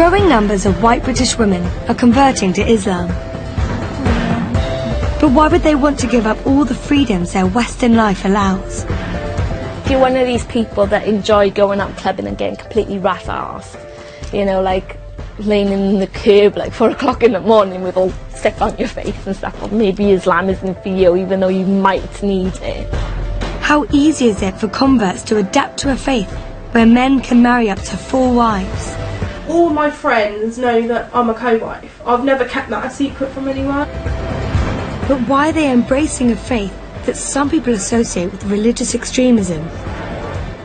Growing numbers of white British women are converting to Islam. But why would they want to give up all the freedoms their Western life allows? If you're one of these people that enjoy going out clubbing and getting completely rat-assed, you know, like laying in the curb like 4 o'clock in the morning with all stuff on your face and stuff, well, maybe Islam isn't for you, even though you might need it. How easy is it for converts to adapt to a faith where men can marry up to 4 wives? All my friends know that I'm a co-wife. I've never kept that a secret from anyone. But why are they embracing a faith that some people associate with religious extremism?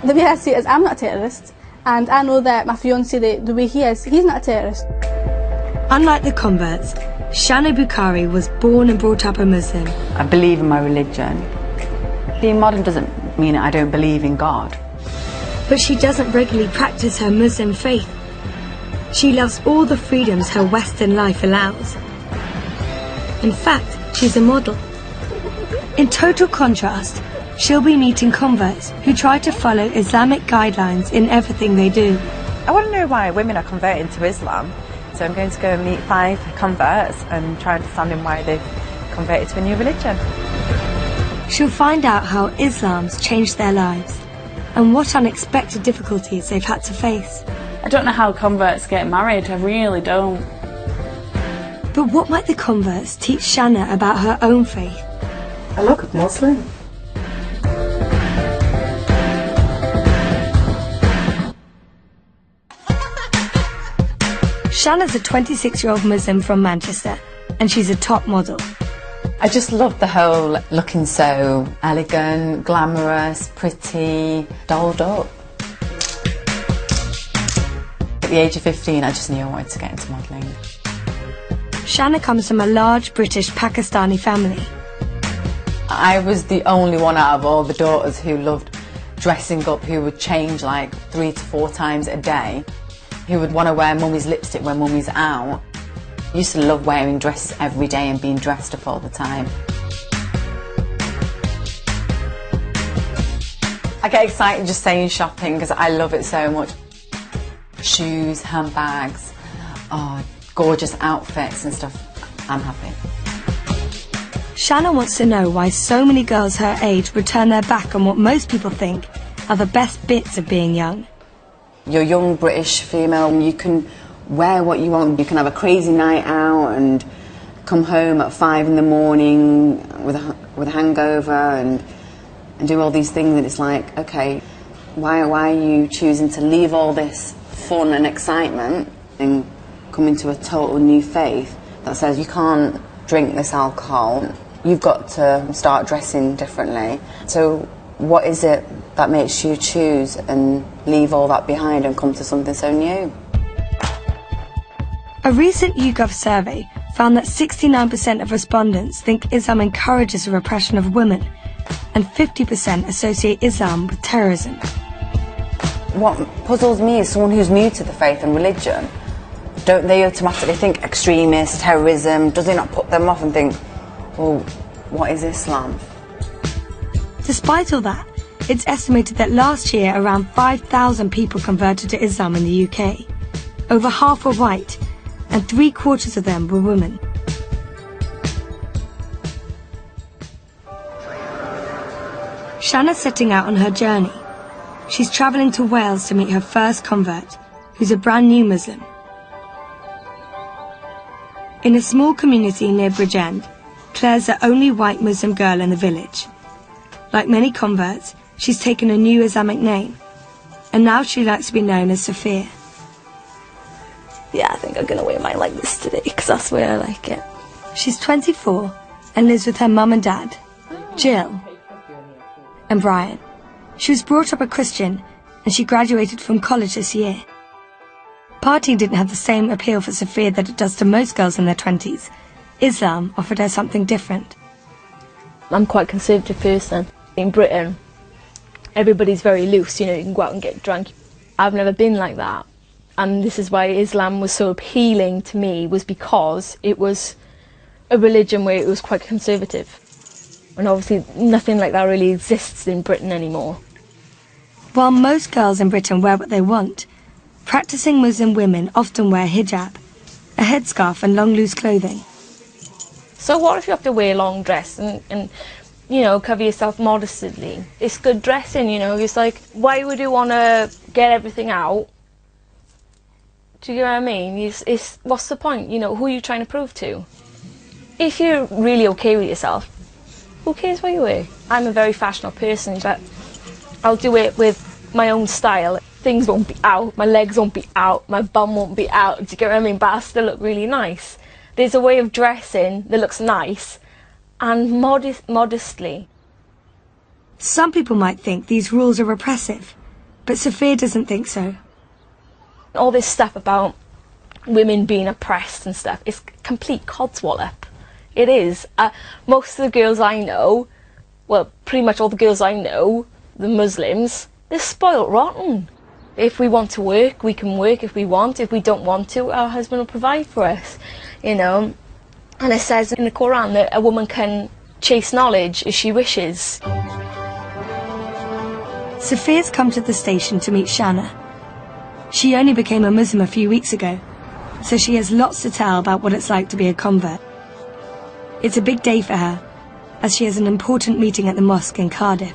The way I see it is I'm not a terrorist, and I know that my fiancé, the way he is, he's not a terrorist. Unlike the converts, Shana Bukhari was born and brought up a Muslim. I believe in my religion. Being modern doesn't mean I don't believe in God. But she doesn't regularly practice her Muslim faith. She loves all the freedoms her Western life allows. In fact, she's a model. In total contrast, she'll be meeting converts who try to follow Islamic guidelines in everything they do. I want to know why women are converting to Islam, so I'm going to go and meet 5 converts and try understanding why they've converted to a new religion. She'll find out how Islam's changed their lives and what unexpected difficulties they've had to face. I don't know how converts get married, I really don't. But what might the converts teach Shana about her own faith? I look Muslim. Shana's a 26-year-old Muslim from Manchester, and she's a top model. I just love the whole looking so elegant, glamorous, pretty, dolled up. At the age of 15, I just knew I wanted to get into modelling. Shana comes from a large British Pakistani family. I was the only one out of all the daughters who loved dressing up, who would change like 3 to 4 times a day, who would want to wear mummy's lipstick when mummy's out. I used to love wearing dress every day and being dressed up all the time. I get excited just saying shopping because I love it so much. Shoes, handbags, gorgeous outfits and stuff. I'm happy. Shana wants to know why so many girls her age would turn their back on what most people think are the best bits of being young. You're a young British female and you can wear what you want. You can have a crazy night out and come home at 5 in the morning with a hangover and do all these things, and it's like, okay, why are you choosing to leave all this fun and excitement and come into a total new faith that says you can't drink this alcohol, you've got to start dressing differently. So what is it that makes you choose and leave all that behind and come to something so new? A recent YouGov survey found that 69% of respondents think Islam encourages the repression of women, and 50% associate Islam with terrorism. What puzzles me is someone who's new to the faith and religion. Don't they automatically think extremist, terrorism? Does it not put them off and think, well, what is Islam? Despite all that, it's estimated that last year around 5,000 people converted to Islam in the UK. Over half were white, and 3/4 of them were women. Shana's setting out on her journey. She's travelling to Wales to meet her first convert, who's a brand new Muslim. In a small community near Bridgend, Claire's the only white Muslim girl in the village. Like many converts, she's taken a new Islamic name, and now she likes to be known as Sophia. Yeah, I think I'm going to wear mine like this today, because that's the way I like it. She's 24 and lives with her mum and dad, Jill and Brian. She was brought up a Christian, and she graduated from college this year. Partying didn't have the same appeal for Sophia that it does to most girls in their 20s. Islam offered her something different. I'm quite a conservative person. In Britain, everybody's very loose, you know, you can go out and get drunk. I've never been like that. And this is why Islam was so appealing to me, was because it was a religion where it was quite conservative. And obviously nothing like that really exists in Britain anymore. While most girls in Britain wear what they want, Practicing Muslim women often wear hijab, a headscarf and long loose clothing. So what if you have to wear a long dress and you know, cover yourself modestly? It's good dressing, you know. It's like, why would you want to get everything out? Do you get what I mean? It's what's the point? You know, who are you trying to prove to? If you're really okay with yourself, who cares what you wear? I'm a very fashionable person, but I'll do it with my own style. Things won't be out, my legs won't be out, my bum won't be out, do you get what I mean? But I'll still look really nice. There's a way of dressing that looks nice and modestly. Some people might think these rules are repressive, but Sophia doesn't think so. All this stuff about women being oppressed and stuff is complete codswallop. It is. Most of the girls I know, well, pretty much all the girls I know, the Muslims, they're spoilt rotten. If we want to work, we can work if we want. If we don't want to, our husband will provide for us, you know. And it says in the Quran that a woman can chase knowledge as she wishes. Sophia's come to the station to meet Shanna. She only became a Muslim a few weeks ago, so she has lots to tell about what it's like to be a convert. It's a big day for her, as she has an important meeting at the mosque in Cardiff.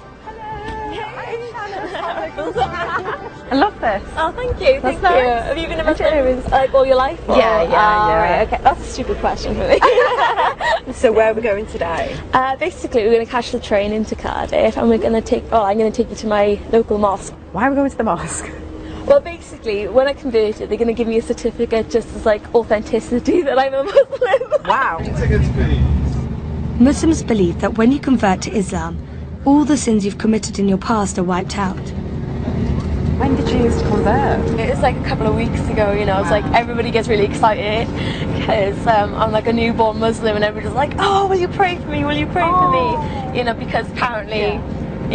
I love this. Oh, thank you, thank you. Nice. Have you been a Muslim like all your life? Yeah. Right, okay, that's a stupid question for me. So where are we going today? Basically, we're going to catch the train into Cardiff, and we're going to take. Oh, I'm going to take you to my local mosque. Why are we going to the mosque? Well, basically, when I converted, they're going to give me a certificate just as like authenticity that I'm a Muslim. Wow. Muslims believe that when you convert to Islam, all the sins you've committed in your past are wiped out. When did you convert? It was like a couple of weeks ago, you know. It's like everybody gets really excited because I'm like a newborn Muslim, and everybody's like, oh, will you pray for me? Will you pray for me? You know, because apparently,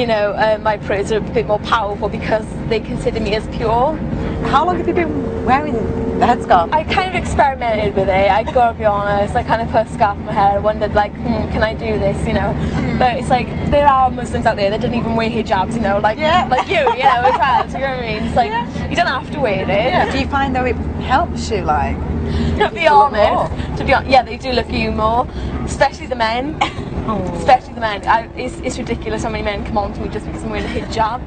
you know, my prayers are a bit more powerful because they consider me as pure. How long have you been wearing the headscarf? I kind of experimented with it, I gotta be honest. I kind of put a scarf on my head. I wondered, like, can I do this, you know? But it's like, there are Muslims out there that don't even wear hijabs, you know, like you know, as well, do you know what I mean? It's like, you don't have to wear it. Yeah. Do you find, though, it helps you, like? To be honest, yeah, they do look at you more, especially the men. Especially the men. It's ridiculous how many men come on to me just because I'm wearing a hijab.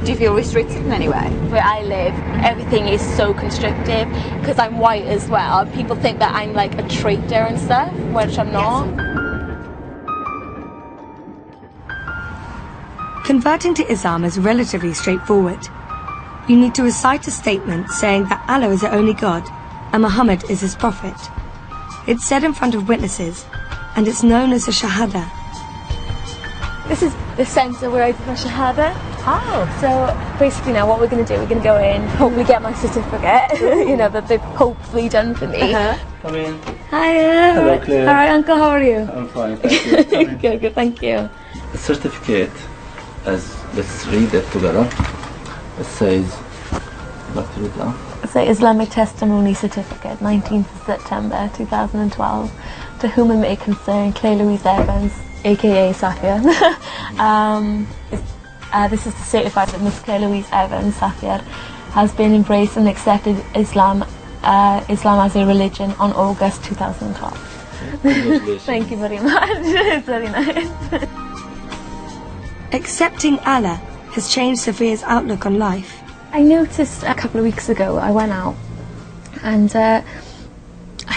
Do you feel restricted in any way? Where I live, everything is so constrictive because I'm white as well. People think that I'm like a traitor and stuff, which I'm not. Converting to Islam is relatively straightforward. You need to recite a statement saying that Allah is the only God and Muhammad is his prophet. It's said in front of witnesses, and it's known as a shahada. This is the centre where I did my shahada. Oh. So basically now what we're going to do, we're going to go in, hopefully get my certificate, you know, that they've hopefully done for me. Come in. Hiya. Hello, Claire. All right, Uncle, how are you? I'm fine, thank you. Good, thank you. The certificate, let's read it together. It says, It's the Islamic Testimony Certificate, 19th of September 2012, to whom it may concern Claire Louise Evans, aka Safia. This is to certify that Miss Claire Louise Evans, Safia, has been embraced and accepted Islam as a religion on August 2012. Thank you very much. It's very nice. Accepting Allah has changed Sophia's outlook on life. I noticed a couple of weeks ago, I went out and I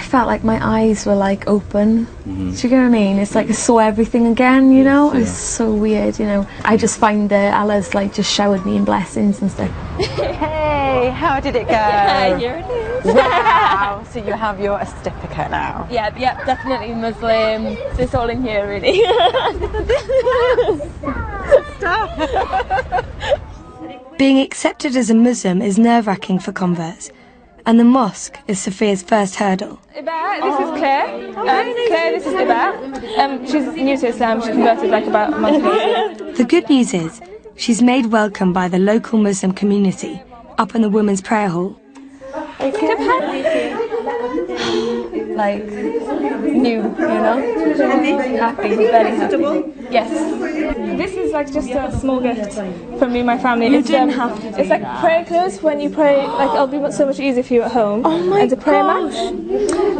felt like my eyes were like open. Do you get what I mean? It's like I saw everything again, you know? It's so weird, you know? I just find that Allah's like just showered me in blessings and stuff. Hey, how did it go? Yeah, here it is. Wow, so you have your certificate now? Yeah, definitely Muslim. It's all in here, really. Being accepted as a Muslim is nerve-wracking for converts, and the mosque is Sophia's first hurdle. This is Claire. Claire, this is Iba. She's new to Islam. She converted like about a month ago. The good news is, she's made welcome by the local Muslim community up in the women's prayer hall. like new, you know. Happy, very happy. Yes. This is like just a small gift from me and my family. You didn't have to do It's like that. prayer clothes. When you pray, like it'll be so much easier for you at home. Oh my and to pray gosh.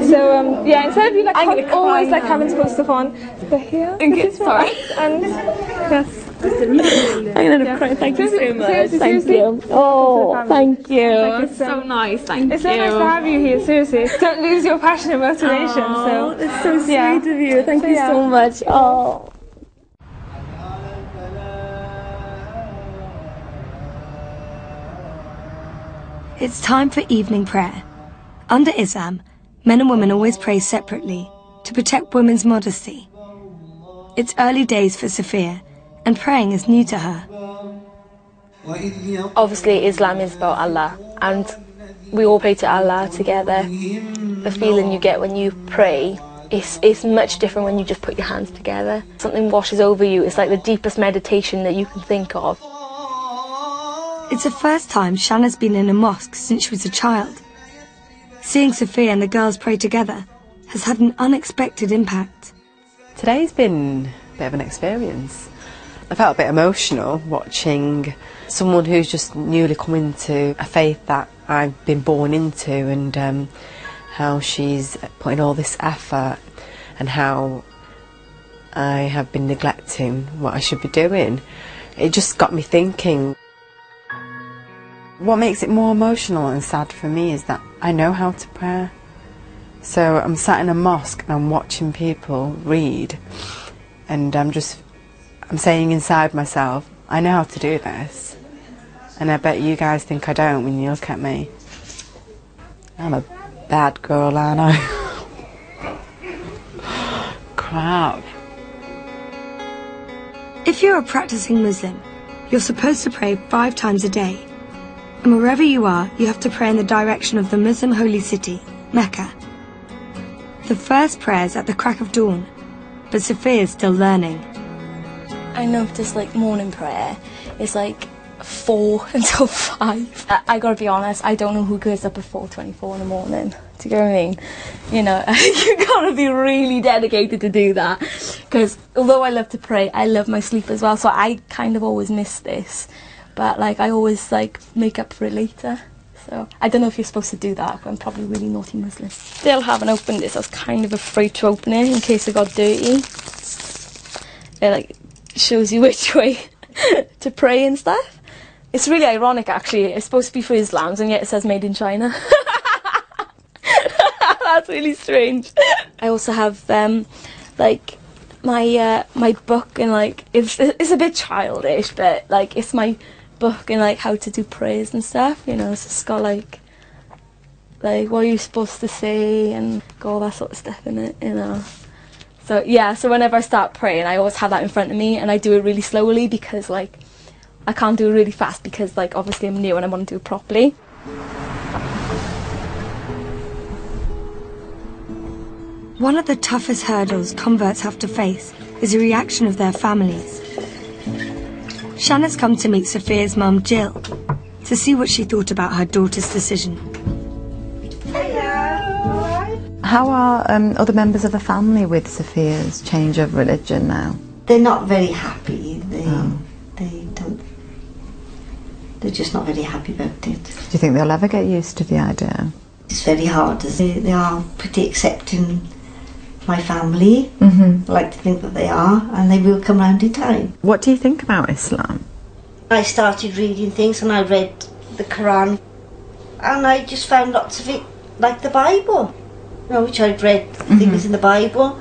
So yeah, instead of you like always like now. having to put stuff on, they're here. Sorry. And yes. I'm gonna cry. Thank you so much. Seriously, Thank seriously. you. Oh, thank you. It's So nice. Thank It's you. so nice to have you here. Seriously, don't lose your passion and motivation. Oh, that's so sweet yeah. of you. Thank you yeah. so much. Oh. It's time for evening prayer. Under Islam, men and women always pray separately to protect women's modesty. It's early days for Sophia, and praying is new to her. Obviously, Islam is about Allah, and we all pray to Allah together. The feeling you get when you pray is much different when you just put your hands together. Something washes over you. It's like the deepest meditation that you can think of. It's the first time Shanna's been in a mosque since she was a child. Seeing Sophia and the girls pray together has had an unexpected impact. Today's been a bit of an experience. I felt a bit emotional watching someone who's just newly come into a faith that I've been born into, and how she's putting all this effort and how I have been neglecting what I should be doing. It just got me thinking. What makes it more emotional and sad for me is that I know how to pray. So I'm sat in a mosque and I'm watching people read, and I'm saying inside myself, I know how to do this. And I bet you guys think I don't when you look at me. I'm a bad girl, aren't I? Crap. If you're a practicing Muslim, you're supposed to pray 5 times a day. And wherever you are, you have to pray in the direction of the Muslim holy city, Mecca. The first prayer's at the crack of dawn, but Sophia's still learning. I know this like morning prayer is like 4 until 5. I gotta be honest, I don't know who goes up at 4:24 in the morning. Do you get what I mean? You know, you gotta be really dedicated to do that. Because although I love to pray, I love my sleep as well. So I kind of always miss this. But like I always like make up for it later. So I don't know if you're supposed to do that, but I'm probably a really naughty Muslim. Still haven't opened this. I was kind of afraid to open it in case it got dirty. It like shows you which way to pray and stuff. It's really ironic actually. It's supposed to be for Islams and yet it says made in China. That's really strange. I also have like my book, and like it's a bit childish, but like it's my book and like how to do prayers and stuff, you know. So it's got like what are you supposed to say and got all that sort of stuff in it, you know. So yeah, so whenever I start praying I always have that in front of me, and I do it really slowly because like I can't do it really fast because like obviously I'm new and I want to do it properly. One of the toughest hurdles converts have to face is the reaction of their families. Shanna's come to meet Sophia's mum, Jill, to see what she thought about her daughter's decision. How are other members of the family with Sophia's change of religion now? They're not very happy. They don't. They're just not very happy about it. Do you think they'll ever get used to the idea? It's very hard. They are pretty accepting. My family, I like to think that they are, and they will come round in time. What do you think about Islam? I started reading things and I read the Quran, and I just found lots of it like the Bible, you know, which I'd read things in the Bible,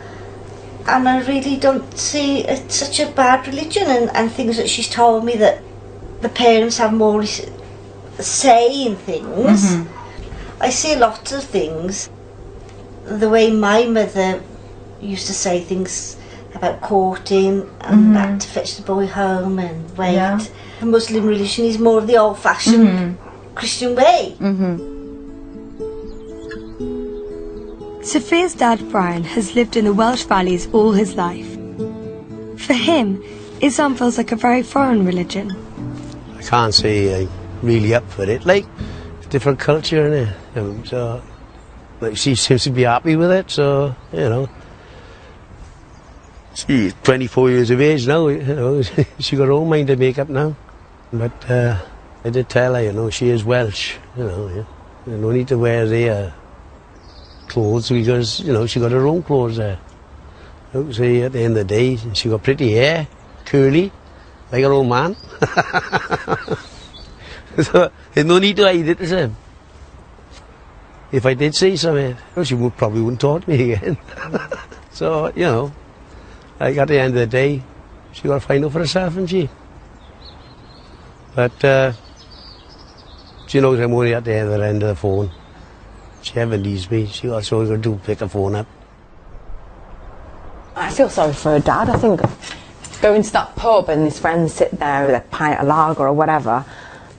and I really don't see it's such a bad religion, and things that she's told me that the parents have more say in things. I see lots of things. The way my mother used to say things about courting and that to fetch the boy home and wait. Yeah. The Muslim religion is more of the old-fashioned Christian way. Sophia's dad, Brian, has lived in the Welsh Valleys all his life. For him, Islam feels like a very foreign religion. I can't say I'm really up for it. Like, different culture, innit? So Like, she seems to be happy with it, so, you know. She's 24 years of age now, you know. She got her own mind to make up now. But I did tell her, you know, she is Welsh, you know. Yeah. You no need to wear their clothes because, you know, she got her own clothes there. You see, at the end of the day, she got pretty hair, curly, like her own man. So there's no need to hide it, is there? If I did say something, she probably wouldn't talk to me again. So, you know, like at the end of the day, she got to find out for herself, hasn't she? But she knows I'm only at the other end of the phone. She ever needs me, she also got to pick the phone up. I feel sorry for her dad. I think going to that pub and his friends sit there with a pint of lager or whatever,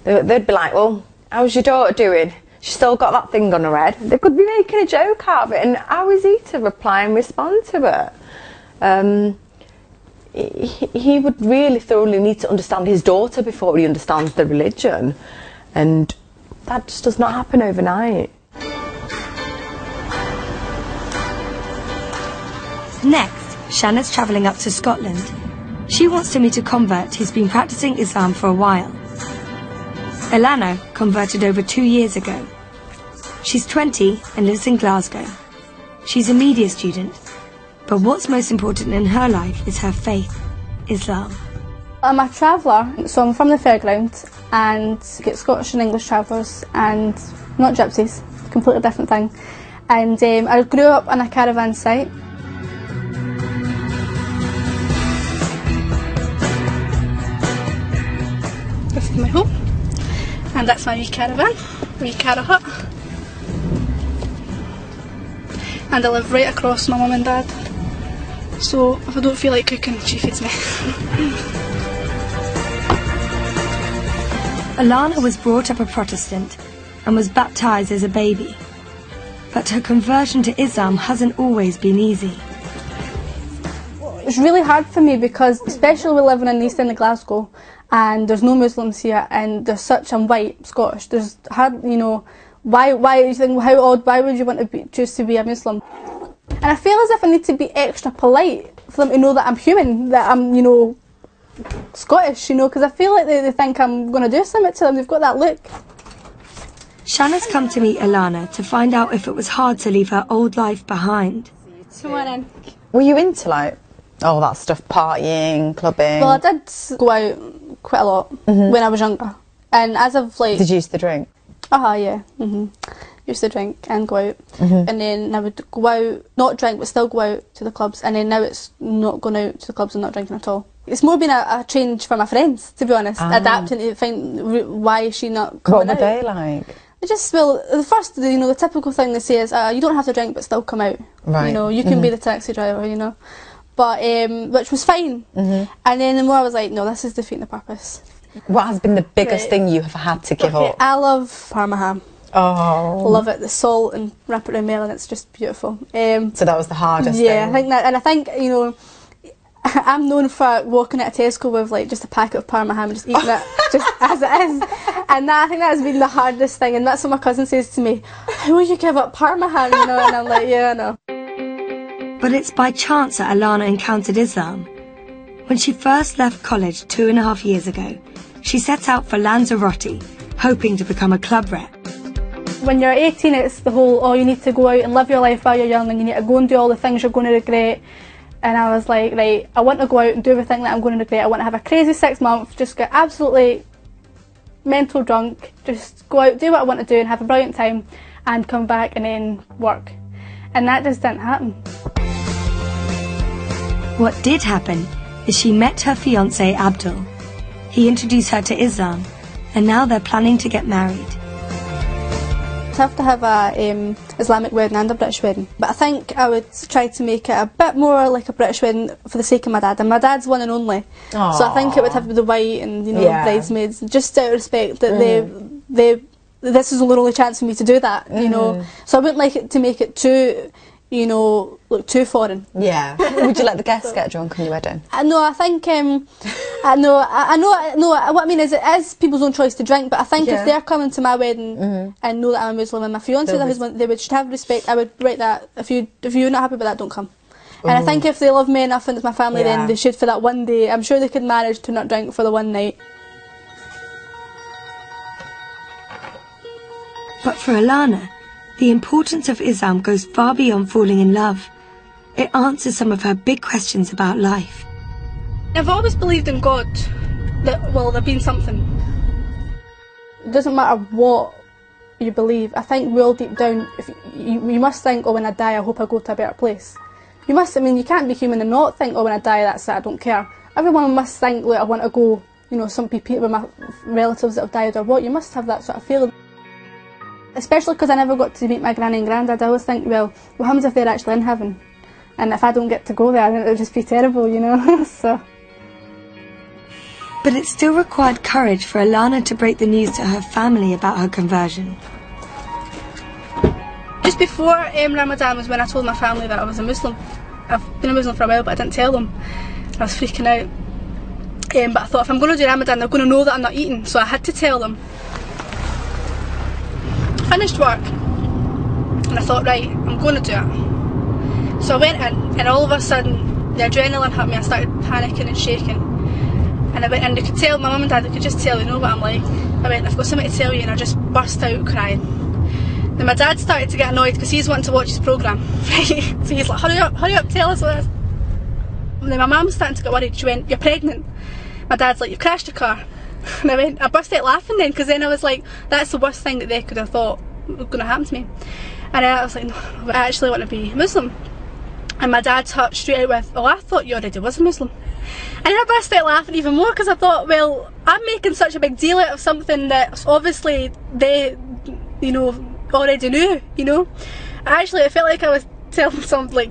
they'd be like, well, how's your daughter doing? She's still got that thing on her head. They could be making a joke out of it, and how is he to reply and respond to it? He would really thoroughly need to understand his daughter before he understands the religion, and that just does not happen overnight. Next, Shanna's travelling up to Scotland. She wants to meet a convert who's been practising Islam for a while. Ilana converted over 2 years ago. She's 20 and lives in Glasgow. She's a media student, but what's most important in her life is her faith, Islam. I'm a traveller, so I'm from the fairground and get Scottish and English travellers and not gypsies, completely different thing. And I grew up on a caravan site. This is my home, and that's my wee caravan, wee cara hut. And I live right across my mum and dad, so if I don't feel like cooking, she feeds me. Ilana was brought up a Protestant and was baptised as a baby, but her conversion to Islam hasn't always been easy. It's really hard for me because, especially we're living in the east end of Glasgow, and there's no Muslims here, and there's such, I'm white, Scottish, there's hard, you know, why you think, how odd, why would you want to choose to be a Muslim? And I feel as if I need to be extra polite for them to know that I'm human, that I'm, you know, Scottish, you know, because I feel like they think I'm going to do something to them, they've got that look. Shanna's come to meet Ilana to find out if it was hard to leave her old life behind. Come on in. Were you into, like, all that stuff, partying, clubbing? Well, I did go out quite a lot when I was younger, and as of like... Did you used to drink? Yeah. Used to drink and go out, and then I would go out, not drink, but still go out to the clubs, and then now it's not going out to the clubs and not drinking at all. It's more been a change for my friends, to be honest, adapting to find why is she not coming out. What were they like? They just, well, the first, you know, the typical thing they say is, you don't have to drink but still come out. Right. You know, you can be the taxi driver, you know. But, which was fine. And then the more I was like, no, this is defeating the purpose. What has been the biggest thing you have had to give up? I love Parma ham. Oh. Love it, the salt, and wrap it around melon, it's just beautiful. So that was the hardest thing? Yeah, I think that, and I think, you know, I'm known for walking at a Tesco with like just a packet of Parma ham and just eating it just as it is. And I think that has been the hardest thing, and that's what my cousin says to me, how will you give up Parma ham, you know, and I'm like, yeah, I know. But it's by chance that Ilana encountered Islam. When she first left college 2.5 years ago, she set out for Lanzarote, hoping to become a club rep. When you're 18, it's the whole, oh, you need to go out and live your life while you're young, and you need to go and do all the things you're going to regret. And I was like, right, I want to go out and do everything that I'm going to regret. I want to have a crazy 6 months, just get absolutely mental drunk, just go out, do what I want to do and have a brilliant time, and come back and then work. And that just didn't happen. What did happen is she met her fiancé Abdul. He introduced her to Islam, and now they're planning to get married. I'd have to have a Islamic wedding and a British wedding, but I think I would try to make it a bit more like a British wedding for the sake of my dad, and my dad's one and only. Aww. So I think it would have to be the white and, you know, bridesmaids, just out of respect that this is the only chance for me to do that, you know. So I wouldn't like it to make it too, you know, look too foreign. Yeah. Would you let the guests get drunk on your wedding? No, I think I know. What I mean is, it is people's own choice to drink. But I think if they're coming to my wedding and know that I'm a Muslim and my fiance is a Muslim, they should have respect. I would write that. If you're not happy with that, don't come. And I think if they love me enough and it's my family, then they should for that one day. I'm sure they could manage to not drink for the one night. But for Alana, the importance of Islam goes far beyond falling in love. It answers some of her big questions about life. I've always believed in God, that, well, there being something. It doesn't matter what you believe. I think real deep down, if you must think, oh, when I die, I hope I go to a better place. You must, I mean, you can't be human and not think, oh, when I die, that's it, I don't care. Everyone must think, like, I want to go, you know, some people with my relatives that have died or what. You must have that sort of feeling. Especially because I never got to meet my granny and granddad. I always think, well, what happens if they're actually in heaven? And if I don't get to go there, then it would just be terrible, you know. So. But it still required courage for Alana to break the news to her family about her conversion. Just before Ramadan was when I told my family that I was a Muslim. I've been a Muslim for a while, but I didn't tell them. I was freaking out. But I thought, if I'm going to do Ramadan, they're going to know that I'm not eating, so I had to tell them. Finished work, and I thought, right, I'm going to do it. So I went in, and all of a sudden the adrenaline hit me. I started panicking and shaking, and I went in. They could tell, my mum and dad, they could just tell, they know what I'm like. I went, I've got something to tell you, and I just burst out crying. Then my dad started to get annoyed because he's wanting to watch his programme. So he's like, hurry up, tell us what this. And then my mum's starting to get worried. She went, you're pregnant. My dad's like, you've crashed your car. And I burst out laughing then, because then I was like, that's the worst thing that they could have thought was going to happen to me. And I was like, no, I actually want to be Muslim. And my dad touched straight out with, oh, I thought you already was a Muslim. And then I burst out laughing even more, because I thought, well, I'm making such a big deal out of something that obviously they, you know, already knew, you know. Actually, it felt like I was telling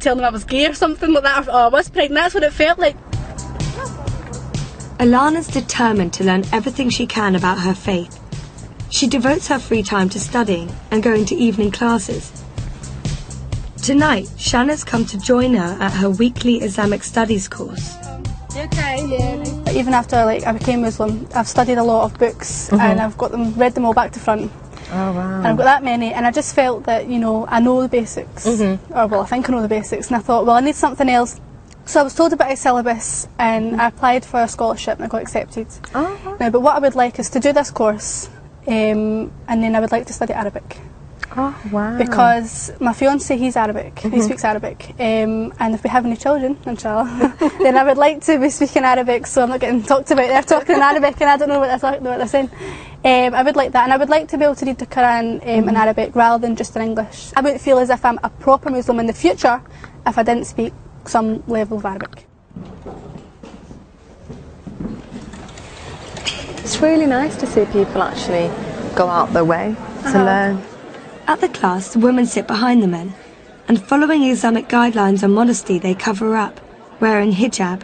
them I was gay or something like that, or I was pregnant. That's what it felt like. Alana's determined to learn everything she can about her faith. She devotes her free time to studying and going to evening classes. Tonight, Shanna's come to join her at her weekly Islamic studies course. Okay, yeah. Even after I became Muslim, I've studied a lot of books and I've read them all back to front. Oh wow. And I've got that many, and I just felt that, you know, I know the basics. Or well, I think I know the basics, and I thought, well, I need something else. So I was told about a syllabus, and I applied for a scholarship and I got accepted. Now, but what I would like is to do this course, and then I would like to study Arabic. Oh wow. Because my fiance, he's Arabic, he speaks Arabic, and if we have any children, inshallah, then I would like to be speaking Arabic, so I'm not getting talked about. They're talking in Arabic and I don't know what they're saying. I would like that, and I would like to be able to read the Quran in Arabic rather than just in English. I wouldn't feel as if I'm a proper Muslim in the future if I didn't speak some level of Arabic. It's really nice to see people actually go out their way to learn. At the class, the women sit behind the men, and following Islamic guidelines on modesty, they cover up, wearing hijab.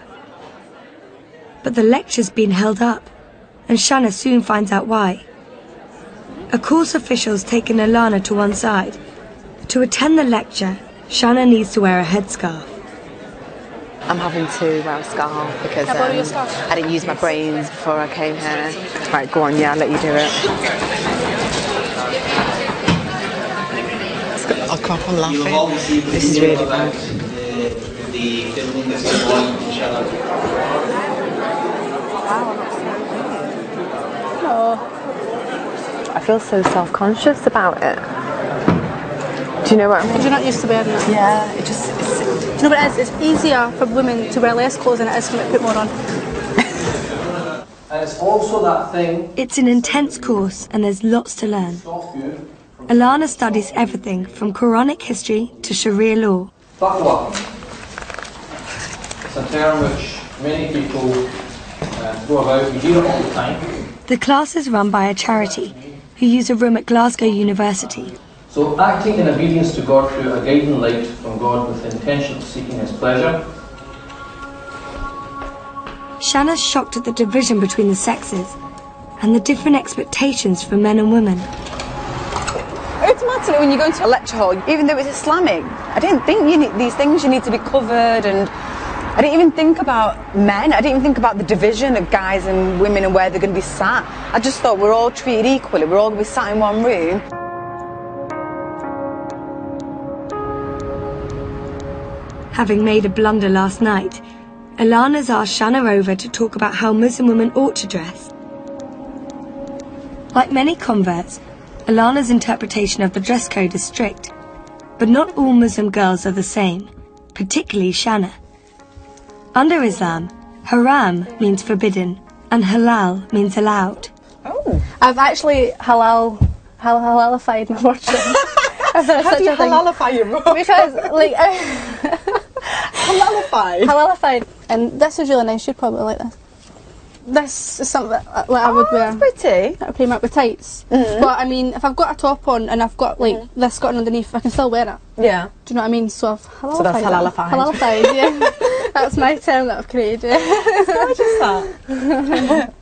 But the lecture's been held up, and Shanna soon finds out why. A course official's taken Alana to one side. To attend the lecture, Shanna needs to wear a headscarf. I'm having to wear a scarf because I didn't use my brains before I came here. Right, go on, yeah, I'll let you do it. I'll crop on laughing. This is really bad. I feel so self-conscious about it. Do you know what I mean? Because you're not used to wearing it. Yeah, it just... Do you know what it is? It's easier for women to wear less clothes than it is for me to put more on. And it's also that thing... It's an intense course and there's lots to learn. Alana studies everything from Quranic history to Sharia law. Taqwa. It's a term which many people throw about. We hear it all the time. The class is run by a charity who use a room at Glasgow University. So acting in obedience to God through a guiding light from God with the intention of seeking His pleasure. Shanna's shocked at the division between the sexes and the different expectations for men and women. automatically when you go into a lecture hall, even though it's Islamic, I didn't think you need these things, you need to be covered, and I didn't even think about men. I didn't even think about the division of guys and women and where they're going to be sat. I just thought we're all treated equally, we're all going to be sat in one room. Having made a blunder last night, Alana's asked Shanna over to talk about how Muslim women ought to dress. Like many converts, Alana's interpretation of the dress code is strict, but not all Muslim girls are the same, particularly Shanna. Under Islam, haram means forbidden and halal means allowed. Oh. I've actually halalified my wardrobe. How do you halalify your robe? Because, like, Halalified? And this is really nice, you'd probably like this. This is something that I would wear. That's pretty. That would play out with tights. But I mean, if I've got a top on and I've got like this skirt underneath, I can still wear it. Yeah. Do you know what I mean? So I've halalified. So that's halalified. Halalified, yeah. That's my term that I've created. It's gorgeous, that.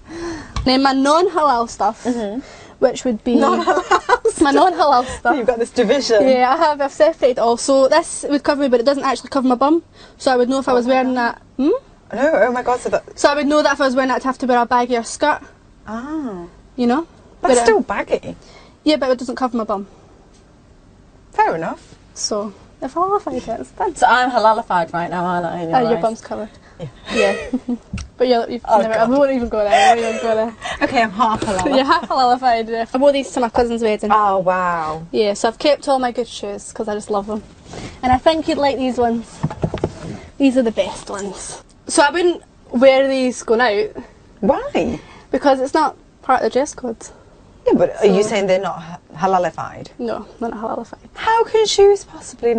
Then my non-halal stuff, which would be my non-halal stuff. You've got this division. Yeah, I've separated all. So this would cover me, but it doesn't actually cover my bum. So I would know if I was wearing that. No, oh my god, so I would know that if I was wearing that, I'd have to wear a baggier skirt. Ah. You know? That's still baggy. Yeah, but it doesn't cover my bum. Fair enough. So, if I halalified it, it's fine. So I'm halalified right now, aren't I? Your bum's covered. Yeah. But you've never, I won't even go there. Okay, I'm half halal. You're half halalified. I wore these to my cousin's wedding. Oh, wow. Yeah, so I've kept all my good shoes because I just love them. And I think you'd like these ones. These are the best ones. So I wouldn't wear these going out. Why? Because it's not part of the dress code. Yeah, but are you saying they're not halalified? No, they're not halalified. How can shoes possibly...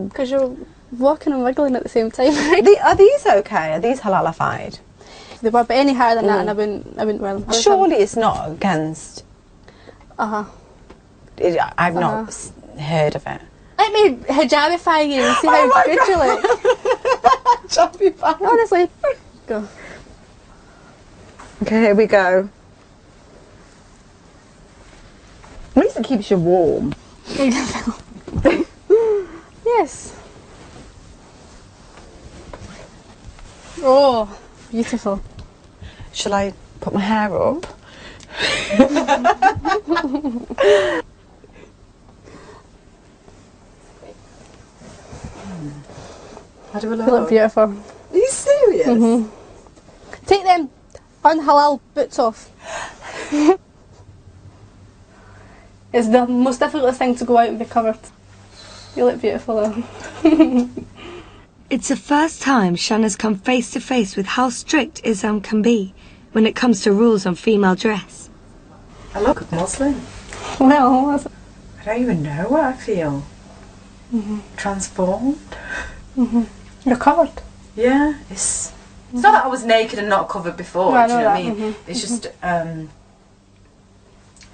Because you're walking and wiggling at the same time. Are these okay? Are these halalified? They were, but any higher than that, and I wouldn't wear them. Surely it's not against... I've not heard of it. Let me hijabify you and see how good you look. Hijabify. Honestly. Go. Okay, here we go. At least it keeps you warm. Yes. Oh, beautiful. Shall I put my hair up? How do I look? You look beautiful. Are you serious? Take them unhalal boots off. It's the most difficult thing to go out and be covered. You look beautiful though. It's the first time Shanna's come face to face with how strict Islam can be when it comes to rules on female dress. I look Muslim. Well, I don't even know what I feel. Transformed. You're covered. Yeah, it's not that I was naked and not covered before. No, do you know what I mean? that. It's just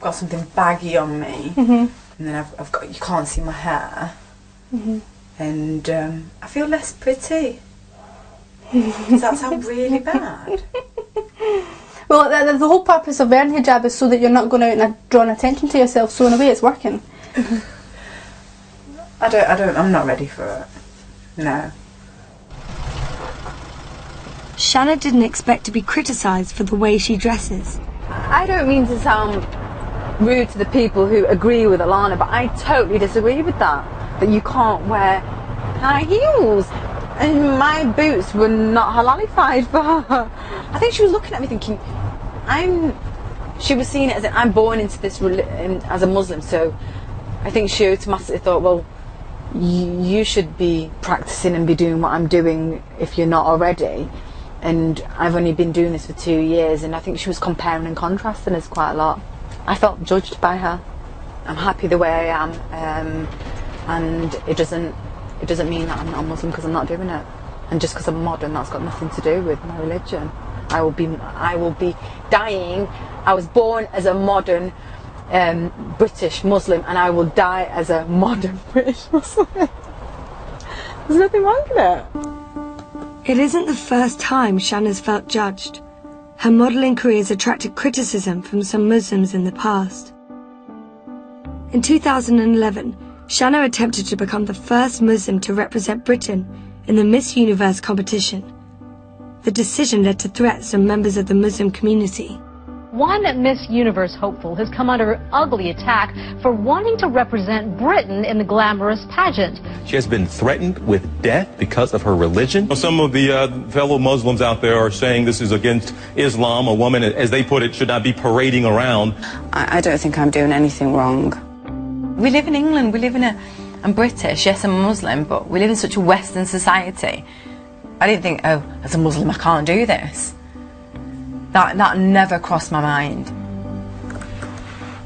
got something baggy on me, and then I've got, you can't see my hair, and I feel less pretty. Does that sound really bad? Well, the whole purpose of wearing hijab is so that you're not going out and drawing attention to yourself. So in a way, it's working. I'm not ready for it. No. Shanna didn't expect to be criticised for the way she dresses. I don't mean to sound rude to the people who agree with Alana, but I totally disagree with that. That you can't wear high heels. And my boots were not halalified for her. I think she was looking at me thinking, she was seeing it as I'm born into this as a Muslim, so I think she automatically thought, well, you should be practicing and be doing what I'm doing if you're not already. And I've only been doing this for 2 years, and I think she was comparing and contrasting us quite a lot. I felt judged by her. I'm happy the way I am, and it doesn't mean that I'm not a Muslim because I'm not doing it. And just because I'm modern, that's got nothing to do with my religion. I will be dying. I was born as a modern British Muslim, and I will die as a modern British Muslim. There's nothing wrong with it. It isn't the first time Shanna's felt judged. Her modelling career's attracted criticism from some Muslims in the past. In 2011, Shanna attempted to become the first Muslim to represent Britain in the Miss Universe competition. The decision led to threats from members of the Muslim community. One Miss Universe hopeful has come under ugly attack for wanting to represent Britain in the glamorous pageant. She has been threatened with death because of her religion. Some of the fellow Muslims out there are saying this is against Islam. A woman, as they put it, should not be parading around. I don't think I'm doing anything wrong. We live in England, I'm British, yes I'm Muslim, but we live in such a Western society. I didn't think, oh, as a Muslim I can't do this. That never crossed my mind.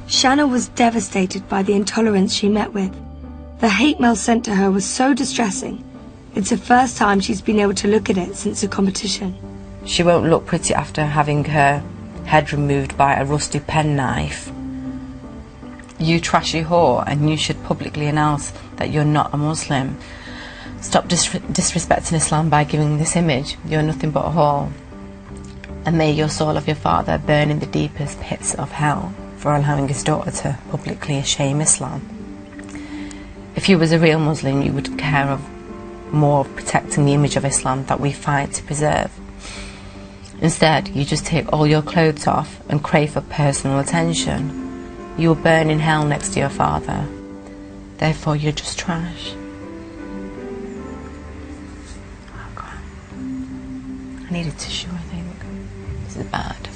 Shanna was devastated by the intolerance she met with. The hate mail sent to her was so distressing. It's the first time she's been able to look at it since the competition. She won't look pretty after having her head removed by a rusty penknife. You trashy whore, and you should publicly announce that you're not a Muslim. Stop disrespecting Islam by giving this image. You're nothing but a whore. And may your soul of your father burn in the deepest pits of hell for allowing his daughter to publicly shame Islam. If you was a real Muslim, you would care more of protecting the image of Islam that we fight to preserve. Instead, you just take all your clothes off and crave for personal attention. You will burn in hell next to your father. Therefore, you're just trash. Oh, God. I need a tissue, I think. This is bad.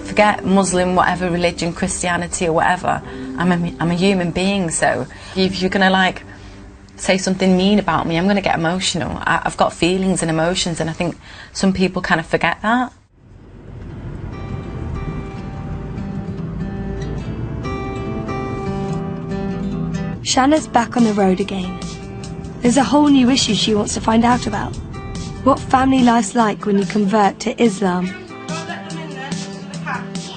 Forget Muslim, whatever religion, Christianity or whatever. I'm a human being, so if you're going to, like, say something mean about me, I'm going to get emotional. I've got feelings and emotions, and I think some people kind of forget that. Shanna's back on the road again. There's a whole new issue she wants to find out about. What family life's like when you convert to Islam.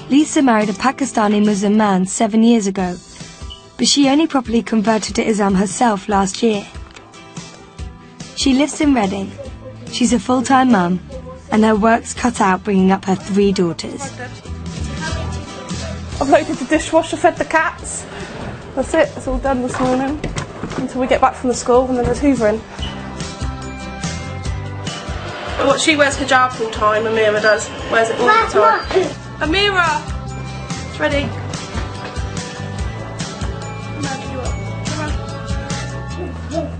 Lisa married a Pakistani Muslim man 7 years ago, but she only properly converted to Islam herself last year. She lives in Reading. She's a full-time mum, and her work's cut out bringing up her 3 daughters. I've loaded the dishwasher, fed the cats. That's it, it's all done this morning. Until we get back from the school, and then there's hoovering. What, she wears hijab full time, Amira does. Wears it all the time. Amira! It's ready.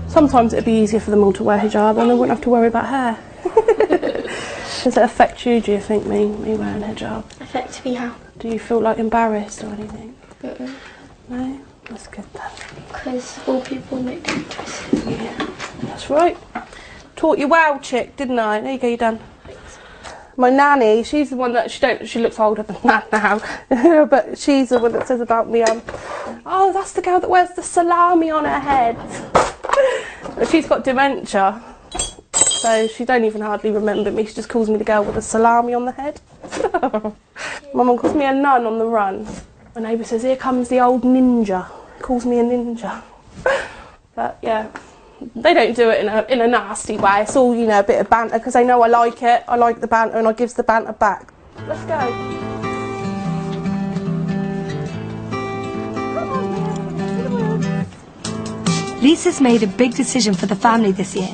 Sometimes it'd be easier for them all to wear hijab and they wouldn't have to worry about hair. Does it affect you, do you think, me wearing hijab? Affects me how? Do you feel like embarrassed or anything? Mm-mm. No? That's good then. Because all people make dangerous. Yeah, that's right. Taught you well, chick, didn't I? There you go, you're done. My nanny, she's the one that she looks older than that now, but she's the one that says about me, oh, that's the girl that wears the salami on her head. But she's got dementia, so she don't even hardly remember me. She just calls me the girl with the salami on the head. My mum calls me a nun on the run. My neighbour says, here comes the old ninja. Calls me a ninja. But yeah, they don't do it in a nasty way. It's all, you know, a bit of banter because they know I like it. I like the banter and I gives the banter back. Let's go. Lisa's made a big decision for the family this year.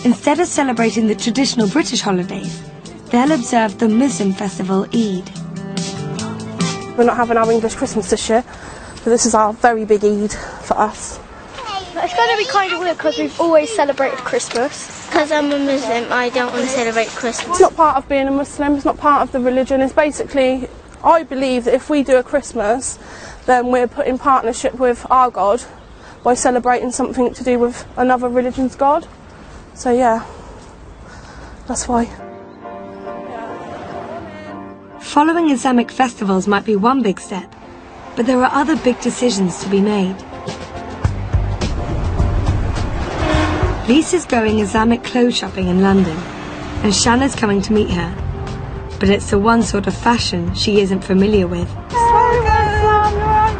Instead of celebrating the traditional British holidays, they'll observe the Muslim festival Eid. We're not having our English Christmas this year, so this is our very big Eid for us. It's going to be kind of weird because we've always celebrated Christmas. Because I'm a Muslim, I don't want to celebrate Christmas. It's not part of being a Muslim, it's not part of the religion. It's basically, I believe that if we do a Christmas, then we're put in partnership with our God by celebrating something to do with another religion's God. So yeah, that's why. Following Islamic festivals might be one big step, but there are other big decisions to be made. Lisa's going Islamic clothes shopping in London, and Shanna's coming to meet her. But it's the one sort of fashion she isn't familiar with.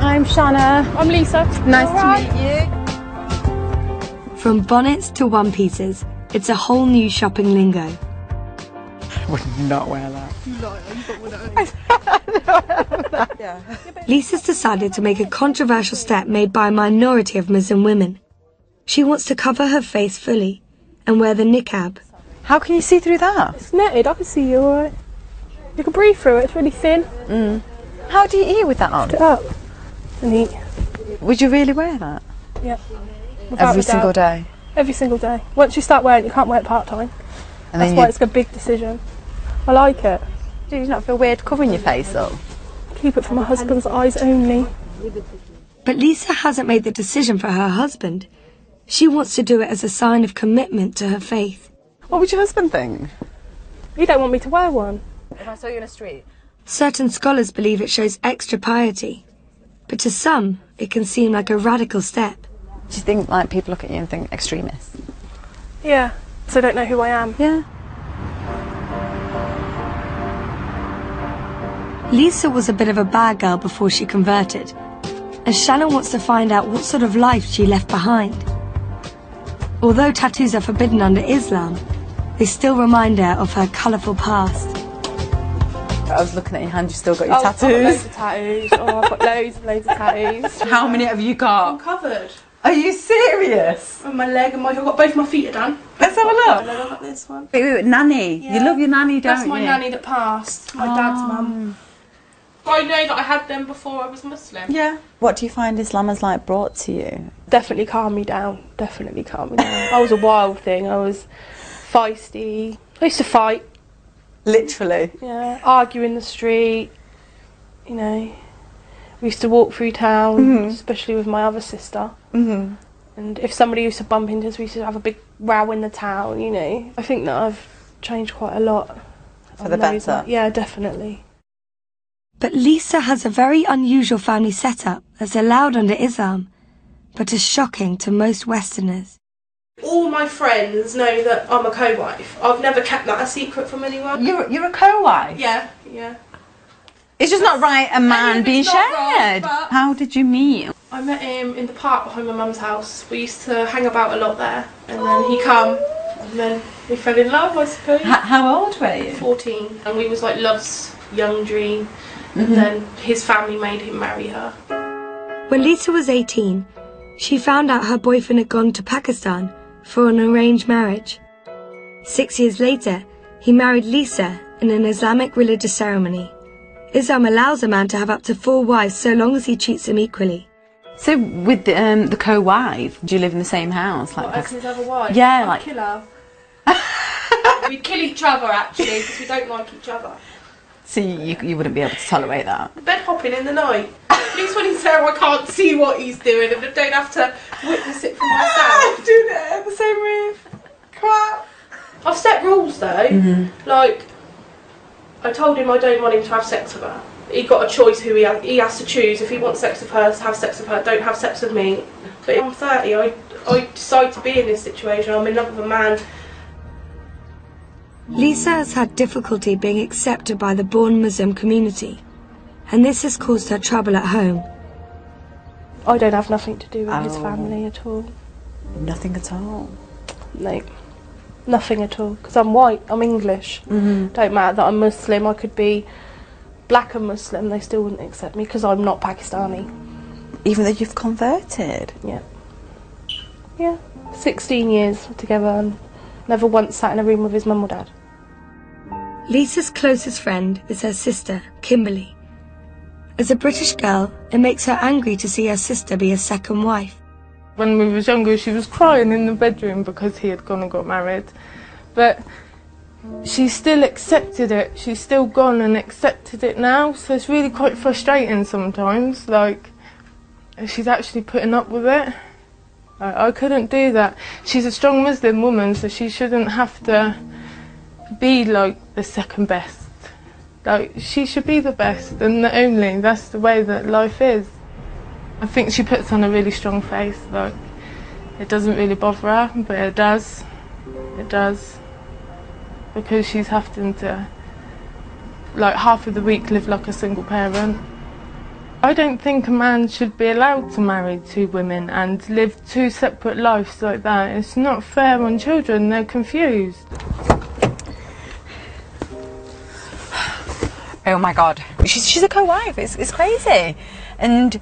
I'm Shanna. I'm Lisa. Nice to meet you. From bonnets to one-pieces, it's a whole new shopping lingo. I would not wear that. You lie, you got one at home. Lisa's decided to make a controversial step made by a minority of Muslim women. She wants to cover her face fully and wear the niqab. How can you see through that? It's netted, I can see you alright. You can breathe through it, it's really thin. How do you eat with that on? Lift it up and eat. Would you really wear that? Yeah. Every single day? Every single day. Once you start wearing it, you can't wear it part-time. And That's why it's a big decision. I like it. Do you not feel weird covering your face up? Keep it for my husband's eyes only. But Lisa hasn't made the decision for her husband. She wants to do it as a sign of commitment to her faith. What would your husband think? You don't want me to wear one. If I saw you in a street? Certain scholars believe it shows extra piety, but to some, it can seem like a radical step. Do you think like people look at you and think extremist? Yeah, so they don't know who I am. Yeah. Lisa was a bit of a bad girl before she converted, and Shannon wants to find out what sort of life she left behind. Although tattoos are forbidden under Islam, they still remind her of her colourful past. I was looking at your hand, you've still got your tattoos. I've got loads of tattoos. I've got loads and loads of tattoos. How many have you got? I'm covered. Are you serious? On my leg and I've got both my feet are done. Let's have a look. I've got this one. Wait, nanny. Yeah. You love your nanny, don't you? That's my nanny that passed. My dad's mum. I know that I had them before I was Muslim. Yeah. What do you find Islam has like brought to you? Definitely calmed me down. Definitely calmed me down. I was a wild thing. I was feisty. I used to fight. Literally? Yeah. Argue in the street. You know. We used to walk through town, especially with my other sister. And if somebody used to bump into us, we used to have a big row in the town, you know. I think that I've changed quite a lot. For the better? Yeah, definitely. But Lisa has a very unusual family setup that's allowed under Islam, but is shocking to most Westerners. All my friends know that I'm a co-wife. I've never kept that a secret from anyone. You're a co-wife? Yeah, yeah. It's just not right a man being shared. Right, how did you meet? I met him in the park behind my mum's house. We used to hang about a lot there. And then he come, and then we fell in love, I suppose. How old were you? 14. And we was like love's young dream. And then his family made him marry her. When Lisa was 18, she found out her boyfriend had gone to Pakistan for an arranged marriage. 6 years later, he married Lisa in an Islamic religious ceremony. Islam allows a man to have up to 4 wives so long as he treats them equally. So with the co-wife, do you live in the same house? Like As his other wife? Yeah, I'd like... kill her. We'd kill each other actually, because we don't like each other. So you wouldn't be able to tolerate that? Bed hopping in the night. At least when he's there I can't see what he's doing and I don't have to witness it for myself. Doing it in the same roof. Crap. I've set rules though. Like, I told him I don't want him to have sex with her. He got a choice who he has to choose. If he wants sex with her, have sex with her. Don't have sex with me. But I'm 30. I decide to be in this situation. I'm in love with a man. Lisa has had difficulty being accepted by the born Muslim community, and this has caused her trouble at home. I don't have nothing to do with his family at all. Nothing at all? No, nothing at all. Because I'm white, I'm English. Don't matter that I'm Muslim, I could be black and Muslim, they still wouldn't accept me because I'm not Pakistani. Even though you've converted? Yeah. Yeah, 16 years together and never once sat in a room with his mum or dad. Lisa's closest friend is her sister, Kimberly. As a British girl, it makes her angry to see her sister be a second wife. When we was younger, she was crying in the bedroom because he had gone and got married. But she still accepted it. She's still gone and accepted it now. So it's really quite frustrating sometimes. Like, she's actually putting up with it. I couldn't do that. She's a strong Muslim woman, so she shouldn't have to be like the second best. Like, she should be the best and the only. That's the way that life is. I think she puts on a really strong face. Like, it doesn't really bother her, but it does. It does. Because she's having to, like, half of the week live like a single parent. I don't think a man should be allowed to marry 2 women and live 2 separate lives like that. It's not fair on children, they're confused. Oh my God, she's a co-wife. It's crazy, and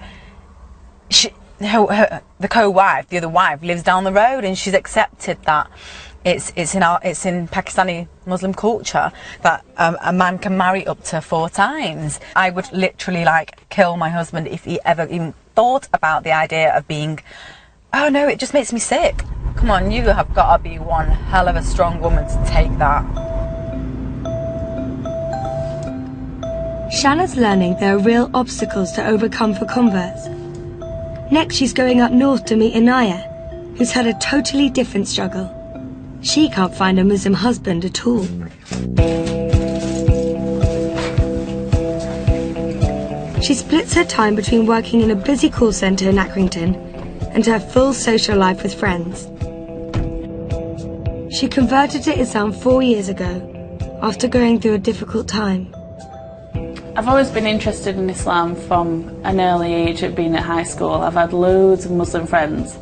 the co-wife, the other wife, lives down the road, and she's accepted that it's in Pakistani Muslim culture that a man can marry up to 4 times. I would literally like kill my husband if he ever even thought about the idea of being. Oh no, it just makes me sick. Come on, you have got to be one hell of a strong woman to take that. Shanna's learning there are real obstacles to overcome for converts. Next, she's going up north to meet Anaya, who's had a totally different struggle. She can't find a Muslim husband at all. She splits her time between working in a busy call centre in Accrington and her full social life with friends. She converted to Islam 4 years ago, after going through a difficult time. I've always been interested in Islam from an early age, at being at high school. I've had loads of Muslim friends.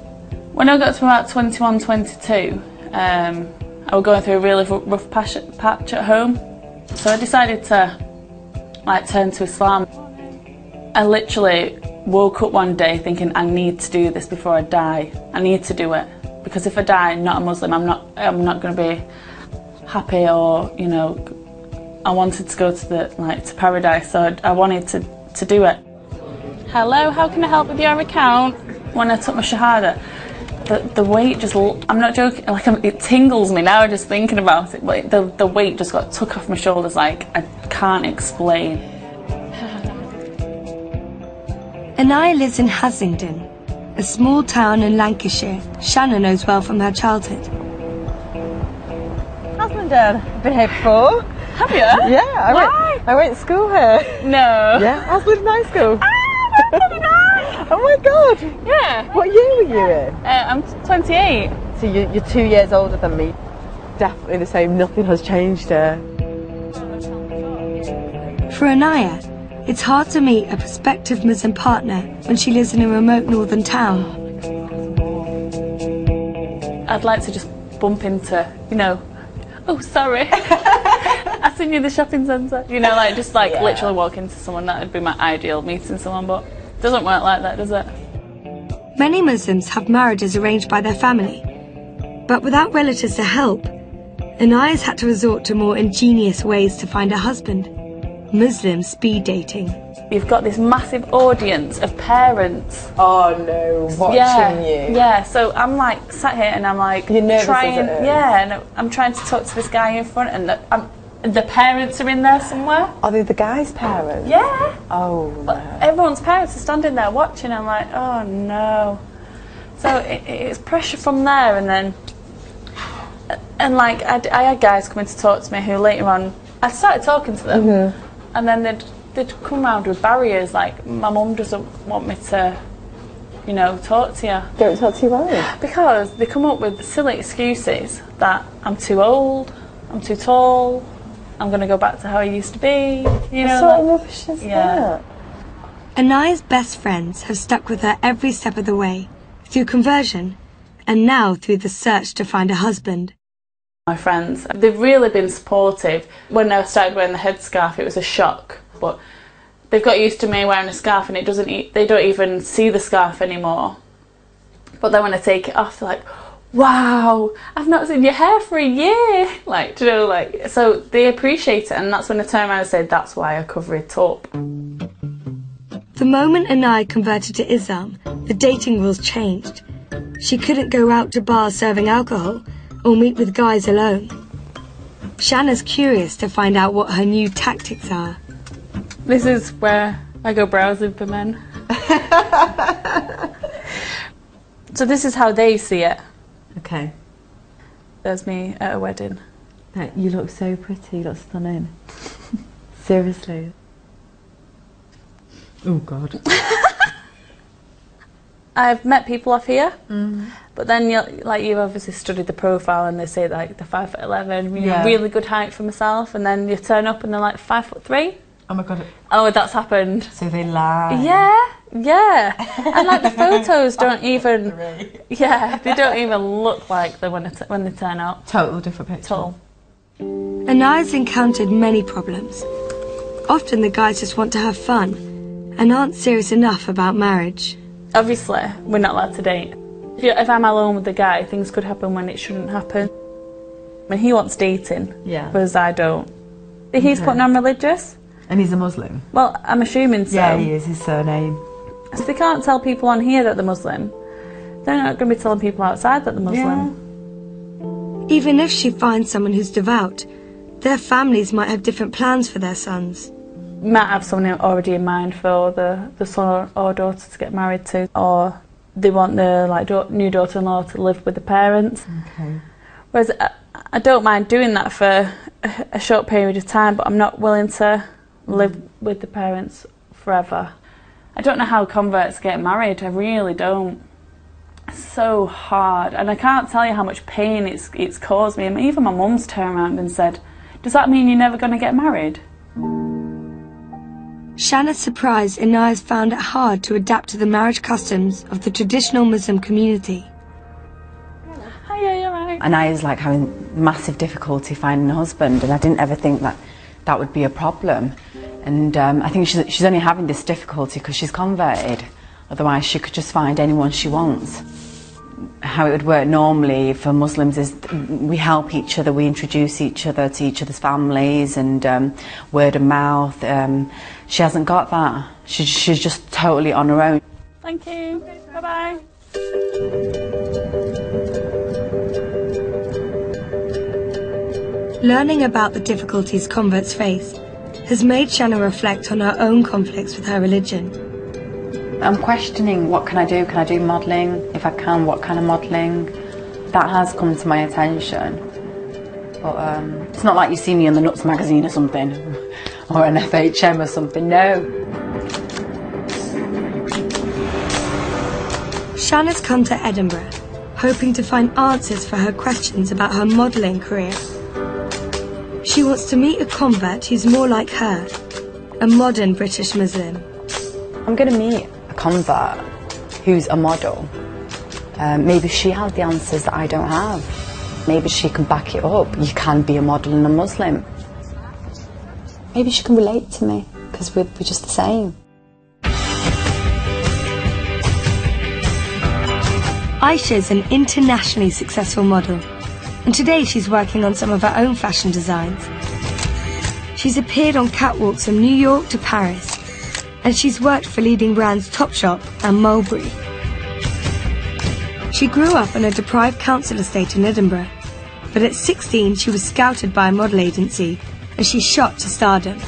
When I got to about 21, 22, I was going through a really rough patch at home. So I decided to turn to Islam. I literally woke up one day thinking, I need to do this before I die. I need to do it. Because if I die not a Muslim, I'm not going to be happy, or, you know, I wanted to go to to paradise, so I wanted to do it. Hello, how can I help with your account? When I took my Shahada, the weight just, I'm not joking, it tingles me now just thinking about it, but the weight just got took off my shoulders like I can't explain. Anaya lives in Haslingden, a small town in Lancashire Shanna knows well from her childhood. Haslingden, I've been here before. Have you? Yeah, I went to school here. No. Yeah, Haslingden High School. Ah, that's really nice. Oh my God. Yeah. What year were you in? I'm 28. So you're 2 years older than me. Definitely the same, nothing has changed here. For Anaya, it's hard to meet a prospective Muslim partner when she lives in a remote northern town. I'd like to just bump into, you know, oh sorry, I seen you in the shopping centre. You know, literally walk into someone. That would be my ideal, meeting someone, but it doesn't work like that, does it? Many Muslims have marriages arranged by their family, but without relatives to help, Anaya's had to resort to more ingenious ways to find a husband. Muslim speed dating. You've got this massive audience of parents. Oh no, watching you. Yeah, so I'm like sat here and I'm like trying, and I'm trying to talk to this guy in front, and the parents are in there somewhere. Are they the guy's parents? Yeah. Oh no. Everyone's parents are standing there watching. I'm like, oh no. So it's pressure from there, and like I had guys coming to talk to me who later on I started talking to them, and then they'd come round with barriers like, my mum doesn't want me to, you know, talk to you. Don't talk to you why? Because they come up with silly excuses that I'm too old, I'm too tall, I'm going to go back to how I used to be. You know, what sort of rubbish is that? Anaya's best friends have stuck with her every step of the way, through conversion, and now through the search to find a husband. My friends, they've really been supportive. When I started wearing the headscarf, it was a shock, but they've got used to me wearing a scarf, and they don't even see the scarf anymore. But then when I take it off, they're like, wow, I've not seen your hair for a year. Like, you know, like, so they appreciate it, and that's when I turn around and say, that's why I cover it up. The moment Anaya converted to Islam, the dating rules changed. She couldn't go out to bars serving alcohol or meet with guys alone. Shanna's curious to find out what her new tactics are. This is where I go browsing for men. So this is how they see it. Okay. There's me at a wedding. You look so pretty, you look stunning. Seriously. Oh God. I've met people off here, but then you've obviously studied the profile, and they say like they're 5'11", you know, really good height for myself, and then you turn up and they're like 5'3". Oh my God. Oh, that's happened. So they lie. Yeah. And like the photos don't even. Yeah, they don't even look like they when they turn out. Total different picture. Total. Anaya's encountered many problems. often the guys just want to have fun and aren't serious enough about marriage. Obviously, we're not allowed to date. If I'm alone with the guy, things could happen when it shouldn't happen. I mean, he wants dating, whereas I don't. He's putting on religious. And he's a Muslim? Well, I'm assuming so. Yeah, he is, his surname. So they can't tell people on here that they're Muslim. They're not going to be telling people outside that they're Muslim. Yeah. Even if she finds someone who's devout, their families might have different plans for their sons. Might have someone already in mind for the son or daughter to get married to, or they want their new daughter-in-law to live with the parents. Okay. Whereas I don't mind doing that for a short period of time, but I'm not willing to live with the parents forever. I don't know how converts get married, I really don't. It's so hard, and I can't tell you how much pain it's caused me. I mean, even my mum's turned around and said, "Does that mean you're never going to get married?" Shanna's surprised Inaya's found it hard to adapt to the marriage customs of the traditional Muslim community. Hiya, you're right. Inaya's like having massive difficulty finding a husband, and I didn't ever think that would be a problem. And I think she's only having this difficulty because she's converted. Otherwise she could just find anyone she wants. How it would work normally for Muslims is we help each other, we introduce each other to each other's families, and word of mouth. She hasn't got that. She's just totally on her own. Thank you. Bye-bye. Learning about the difficulties converts face has made Shanna reflect on her own conflicts with her religion. I'm questioning, what can I do? Can I do modelling? If I can, what kind of modelling? That has come to my attention. But it's not like you see me in the Nuts magazine or something, or an FHM or something, no. Shanna's come to Edinburgh, hoping to find answers for her questions about her modelling career. She wants to meet a convert who's more like her, a modern British Muslim. I'm going to meet a convert who's a model. Maybe she has the answers that I don't have. Maybe she can back it up. You can be a model and a Muslim. Maybe she can relate to me, because we're just the same. Aisha's an internationally successful model, and today she's working on some of her own fashion designs. She's appeared on catwalks from New York to Paris, and she's worked for leading brands Topshop and Mulberry. She grew up on a deprived council estate in Edinburgh, but at 16 she was scouted by a model agency and she shot to stardom.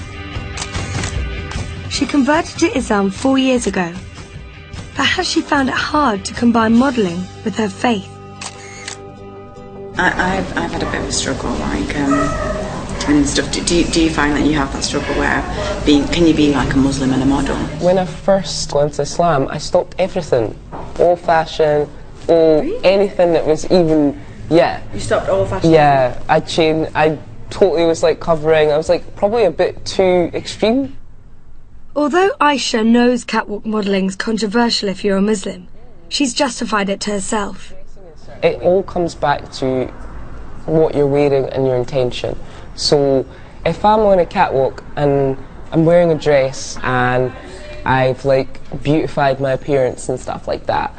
She converted to Islam 4 years ago, but has she found it hard to combine modelling with her faith? I've had a bit of a struggle, and stuff. Do you find that you have that struggle where can you be like a Muslim and a model? When I first went to Islam, I stopped everything, all fashion, all anything that was even You stopped all fashion? Yeah, I changed. I totally was like covering. I was like probably a bit too extreme. Although Aisha knows catwalk modelling's controversial if you're a Muslim, she's justified it to herself. It all comes back to what you're wearing and your intention. So if I'm on a catwalk and I'm wearing a dress and I've like beautified my appearance and stuff like that,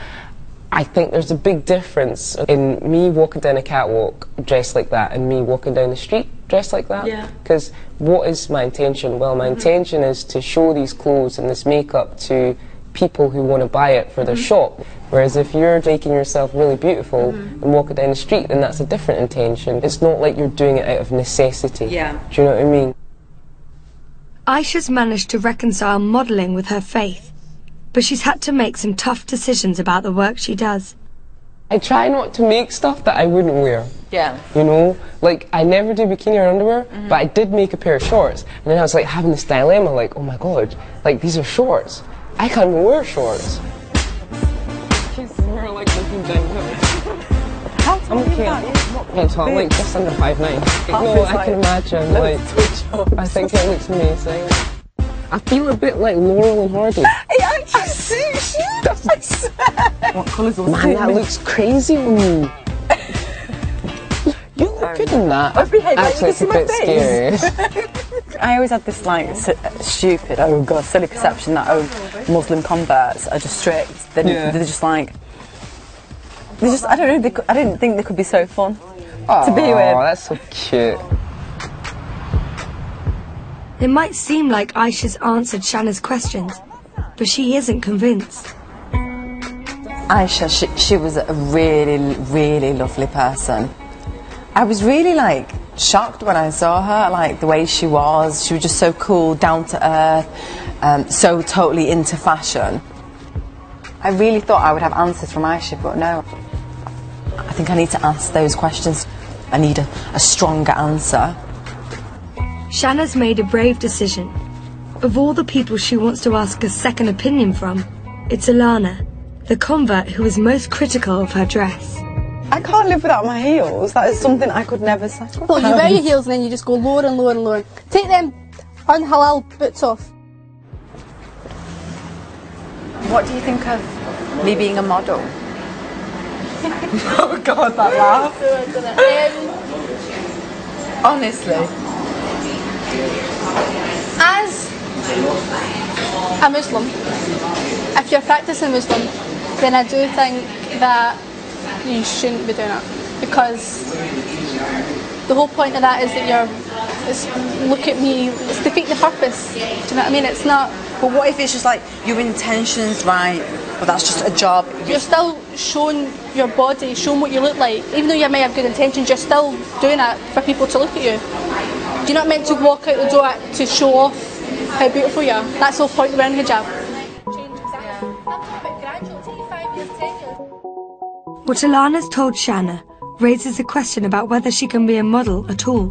I think there's a big difference in me walking down a catwalk dressed like that and me walking down the street dressed like that. Yeah. Because what is my intention? Well, my intention is to show these clothes and this makeup to people who want to buy it for their shop. Whereas if you're making yourself really beautiful and walking down the street, then that's a different intention. It's not like you're doing it out of necessity. Yeah. Do you know what I mean? Aisha's managed to reconcile modelling with her faith, but she's had to make some tough decisions about the work she does. I try not to make stuff that I wouldn't wear. Yeah. You know, like I never do bikini or underwear, but I did make a pair of shorts. And then I was like having this dilemma, like, oh my god, like these are shorts. I can't even wear shorts. We're like looking downhill. I'm okay. I'm like just under 5'9". No, I can imagine. Like, I think it looks amazing. I feel a bit like Laurel and Hardy. It actually suits you. I swear. What colours those? Man, that looks crazy on me. You look good in that. I've behaved like actually, you it's a can bit see my scary. face. I always had this like stupid, oh god, silly perception that Muslim converts are just strict. They're just like, they're just, I don't know, I didn't think they could be so fun to be with. Oh, that's so cute. It might seem like Aisha's answered Shanna's questions, but she isn't convinced. Aisha, she was a really, really lovely person. I was really like shocked when I saw her, like the way she was. She was just so cool, down to earth, so totally into fashion. I really thought I would have answers from Aisha, but no. I think I need to ask those questions. I need a stronger answer. Shanna's made a brave decision. Of all the people she wants to ask a second opinion from, it's Alana, the convert who is most critical of her dress. I can't live without my heels. That is something I could never sacrifice. Well, you wear your heels and then you just go lower and lower and lower. Take them unhalal boots off. What do you think of me being a model? Oh God, that laugh. Honestly. As a Muslim, if you're practicing Muslim, then I do think that you shouldn't be doing it, because the whole point of that is that look at me, it's defeating the purpose. Do you know what I mean? It's not. But what if it's just like your intentions right, but that's just a job? You're still showing your body, showing what you look like. Even though you may have good intentions, you're still doing it for people to look at you. You're not meant to walk out the door to show off how beautiful you are. That's the whole point of wearing hijab. What Alana's told Shanna raises a question about whether she can be a model at all.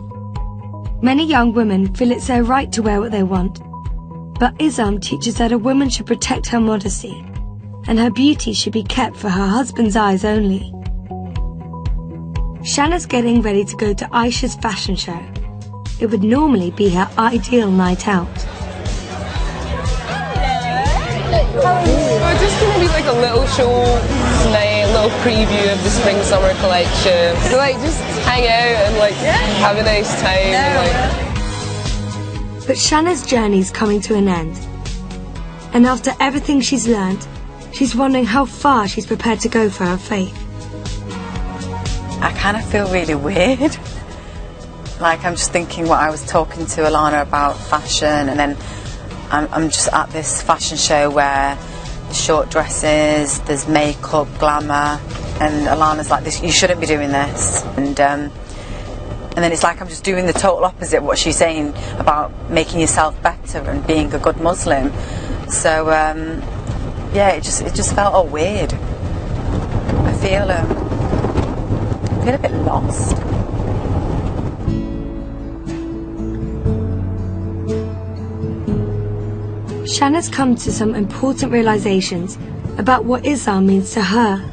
Many young women feel it's their right to wear what they want, but Islam teaches that a woman should protect her modesty, and her beauty should be kept for her husband's eyes only. Shanna's getting ready to go to Aisha's fashion show. It would normally be her ideal night out. We're just going to be like a little show tonight, a little preview of the spring-summer collection. So like just hang out and like have a nice time. But Shanna's journey's coming to an end. And after everything she's learned, she's wondering how far she's prepared to go for her faith. I kind of feel really weird. Like I'm just thinking what I was talking to Alana about fashion, and then I'm just at this fashion show where there's short dresses, there's makeup, glamour, and Alana's like, "This, you shouldn't be doing this." And then it's like I'm just doing the total opposite of what she's saying about making yourself better and being a good Muslim. So yeah, it just felt all weird. I feel a bit lost. Shanna's come to some important realizations about what Islam means to her.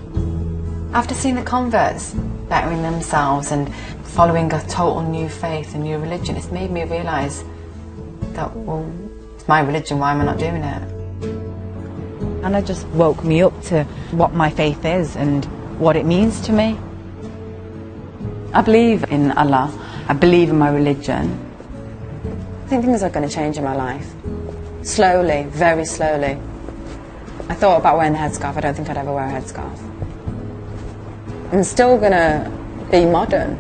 After seeing the converts bettering themselves and following a total new faith, a new religion, it's made me realise that, well, it's my religion, why am I not doing it? And it just woke me up to what my faith is and what it means to me. I believe in Allah, I believe in my religion. I think things are going to change in my life. Slowly, very slowly. I thought about wearing the headscarf. I don't think I'd ever wear a headscarf. I'm still going to be modern.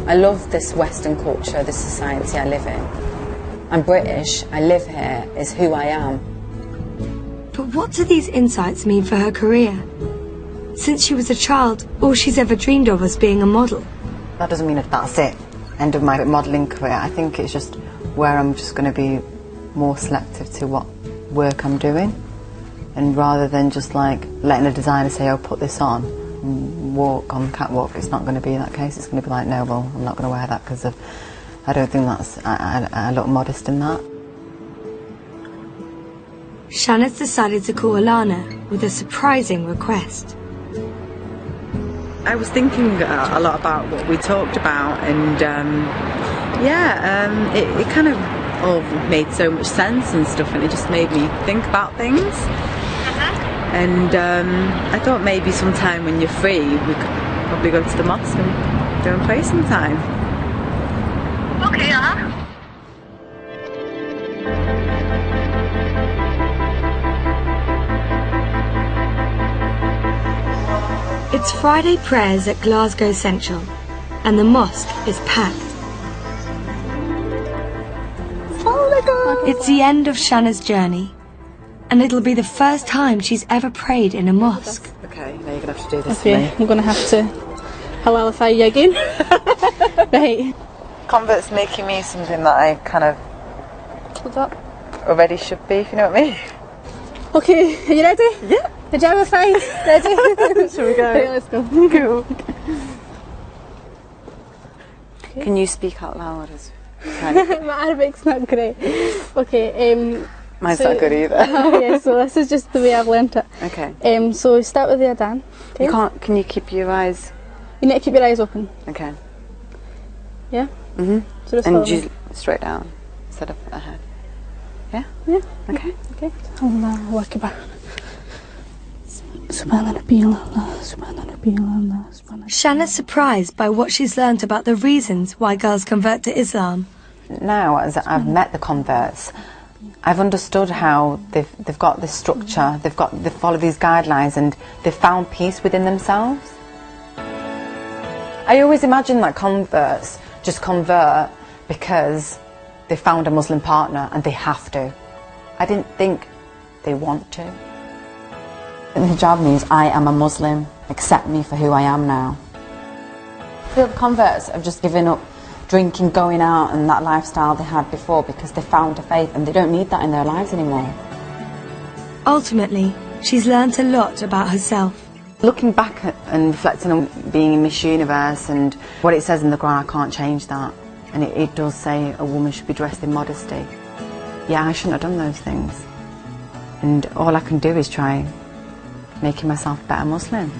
I love this Western culture, this society I live in. I'm British, I live here, is who I am. But what do these insights mean for her career? Since she was a child, all she's ever dreamed of was being a model. That doesn't mean that that's it, end of my modelling career. I think it's just where I'm just going to be more selective to what work I'm doing, and rather than just like letting a designer say, "Oh, put this on and walk on the catwalk," it's not going to be that case. It's going to be like, "No, well, I'm not going to wear that because I don't think that's I look modest in that." Shanna's decided to call Alana with a surprising request. I was thinking a lot about what we talked about, and it kind of all made so much sense and stuff, and it just made me think about things. And I thought maybe sometime when you're free we could probably go to the mosque and go and pray sometime. Okay, It's Friday prayers at Glasgow Central, and the mosque is packed. Oh my God! It's the end of Shanna's journey, and it'll be the first time she's ever prayed in a mosque. Okay, now you're going to have to do this Okay, for me. I'm going to have to halalify you again. Right. Convert's making me something that I kind of Hold up. already should be, if you know what I mean. Okay, are you ready? Yeah. Hijabify. Ready? Shall we go? Right, let's go. Cool. Okay. Can you speak out loud? My Arabic's not great. Okay, Mine's so, not good either. Yeah, so this is just the way I've learnt it. Okay. So start with the adhan. Okay? You can't. Can you keep your eyes? You need to keep your eyes open. Okay. Yeah? Mhm. So just and follow me. you straight down instead of ahead. Yeah. Yeah. Okay. Okay. Allahu Akbar. Subhana Rabbil Allah, Subhana Rabbil Allah, Subhana. Shanna's surprised by what she's learnt about the reasons why girls convert to Islam. Now, as I've met the converts, I've understood how they've got this structure, they follow these guidelines, and they've found peace within themselves. I always imagine that converts just convert because they found a Muslim partner and they have to. I didn't think they want to. And hijab means I am a Muslim, accept me for who I am now. I feel the converts have just given up drinking, going out and that lifestyle they had before because they found a faith and they don't need that in their lives anymore. Ultimately, she's learnt a lot about herself. Looking back and reflecting on being in Miss Universe and what it says in the Quran, I can't change that. And it does say a woman should be dressed in modesty. Yeah, I shouldn't have done those things. And all I can do is try making myself a better Muslim.